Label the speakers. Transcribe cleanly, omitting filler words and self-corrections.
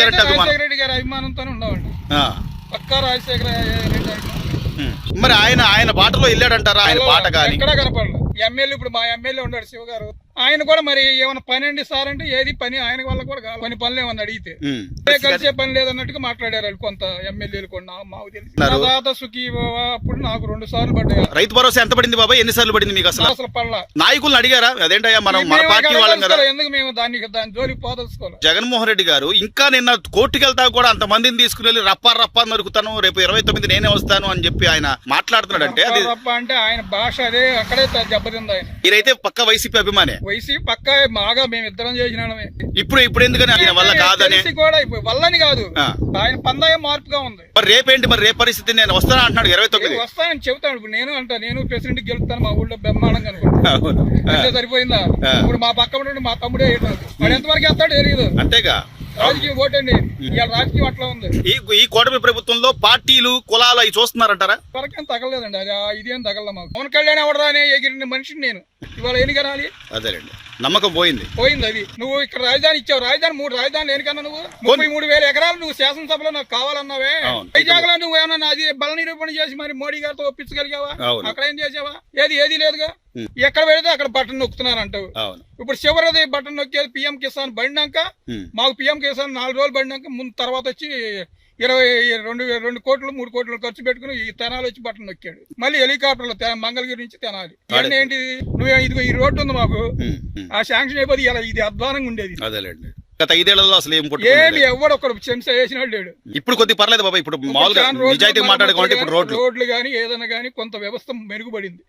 Speaker 1: రాజశేఖర రెడ్డి గారి అభిమానంతోనే ఉండవండి. పక్కా రాజశేఖర రెడ్డి అభిమానం.
Speaker 2: మరి ఆయన బాటలో వెళ్ళాడంటారా? ఆయన బాట కానీ
Speaker 1: ఎక్కడా కనపడలేదు. ఎమ్మెల్యే ఇప్పుడు మా ఎమ్మెల్యే ఉన్నాడు శివ గారు, ఆయన కూడా మరి ఏమైనా పని అండి సార్ అంటే ఏది పని ఆయన వల్ల కూడా కాదు. కొన్ని పనులు ఏమన్నా అడిగితే కలిసే పని లేదన్నట్టుగా మాట్లాడారు వాళ్ళు కొంత ఎమ్మెల్యేలు కూడా. మాకు తెలిసి దాత సుఖీ అప్పుడు నాకు 2 సార్లు పడ్డాయి.
Speaker 2: రైతు భరోసా ఎంత పడింది బాబాయ్? ఎన్నిసార్లు పడింది మీకు? అసలు
Speaker 1: పడలా.
Speaker 2: నాయకులను అడిగారా? అదేంటయ్యా మన పార్టీ వాళ్ళం కదా,
Speaker 1: ఎందుకు మేము దాని జోలికి పోదలుచుకోవాలి.
Speaker 2: జగన్మోహన్ రెడ్డి గారు ఇంకా నిన్న కోర్టుకి వెళ్తా కూడా అంత మందిని తీసుకుని వెళ్ళి రప్పా నరుకుతాను, రేపు 29 నేనే వస్తాను అని చెప్పి ఆయన మాట్లాడుతున్నాడు. అంటే అది
Speaker 1: అంటే ఆయన భాష అదే అక్కడే దెబ్బతింది. ఆయన
Speaker 2: మీరైతే పక్క వైసీపీ అభిమానే.
Speaker 1: వైసీపీ పక్క బాగా మేము ఇద్దరం చేసినామే.
Speaker 2: ఇప్పుడు ఎందుకని ఆయన వల్ల కాదని
Speaker 1: కూడా వల్లని కాదు, ఆయన పందాయం మార్పుగా ఉంది.
Speaker 2: మరి రేపేంటి? మరి రేపు పరిస్థితి నేను వస్తాను అంటున్నాడు. 29
Speaker 1: వస్తానని చెబుతాను. ఇప్పుడు నేను ప్రెసిడెంట్ గెలుస్తాను మా ఊళ్ళో బ్రహ్మాండంగా అనుకుంటా. సరిపోయిందా? ఇప్పుడు మా పక్క మా తమ్ముడే వాడు ఎంతవరకు వేస్తాడు తెలియదు.
Speaker 2: అంతేగా
Speaker 1: రాజకీయం ఓటండి, ఇవాళ రాజకీయం అట్లా ఉంది.
Speaker 2: ఈ కూటమి ప్రభుత్వంలో పార్టీలు కులాలు అవి చూస్తున్నారంటారా?
Speaker 1: వరకేం తగలలేదండి. అది ఇదేం తగల. మాకు పవన్ కళ్యాణ్ ఎవడరానే ఎగిరిన మనిషిని నేను ఇవాళ ఎన్నికనాలి.
Speaker 2: అదేలేండి, నమ్మకం పోయింది.
Speaker 1: అది నువ్వు ఇక్కడ రాజధాని ఇచ్చావు, రాజధాని 3 రాజధానులు ఎన్నికన్నా నువ్వు 33,000 ఎకరాలు నువ్వు శాసనసభలో నాకు కావాలన్నావే. వైజాగ్లో నువ్వు ఏమన్నా అది బల నిరూపణ చేసి మరి మోడీ గారితో ఒప్పించగలిగావా? అక్కడ ఏం చేసావా? ఏది లేదుగా. ఎక్కడ పెడితే అక్కడ బటన్ నొక్కుతున్నారు అంటావు. ఇప్పుడు చివరిది బటన్ నొక్కేది పిఎం కిసాన్ పడినాక, మాకు పిఎం కిసాన్ 4 రోజులు పడినాక ముందు తర్వాత వచ్చి 22 కోట్లు 3 కోట్లు ఖర్చు పెట్టుకుని ఈ తెనాలి వచ్చి బటన్ నొక్కాడు. మళ్ళీ హెలికాప్టర్లో మంగళగిరి నుంచి తెనాలి. ఇవన్నీ ఏంటి? నువ్వు ఇదిగో ఈ రోడ్డు ఉంది మాకు, ఆ శాంక్షన్ అయిపోయి ఇలా ఇది అధ్వానంగా ఉండేది.
Speaker 2: అదేలేండి, గత 5 ఏళ్లలో అసలు
Speaker 1: ఏమి ఎవడు ఒకడు చెంచ వేసినాడు లేడు.
Speaker 2: ఇప్పుడు కొద్ది పర్లేదు బాబా. ఇప్పుడు మామూలుగా నిజాయితీ మాట్లాడుకోవాలంటే ఇప్పుడు రోడ్లు
Speaker 1: కానీ ఏదైనా కానీ కొంత వ్యవస్థ మెరుగుపడింది.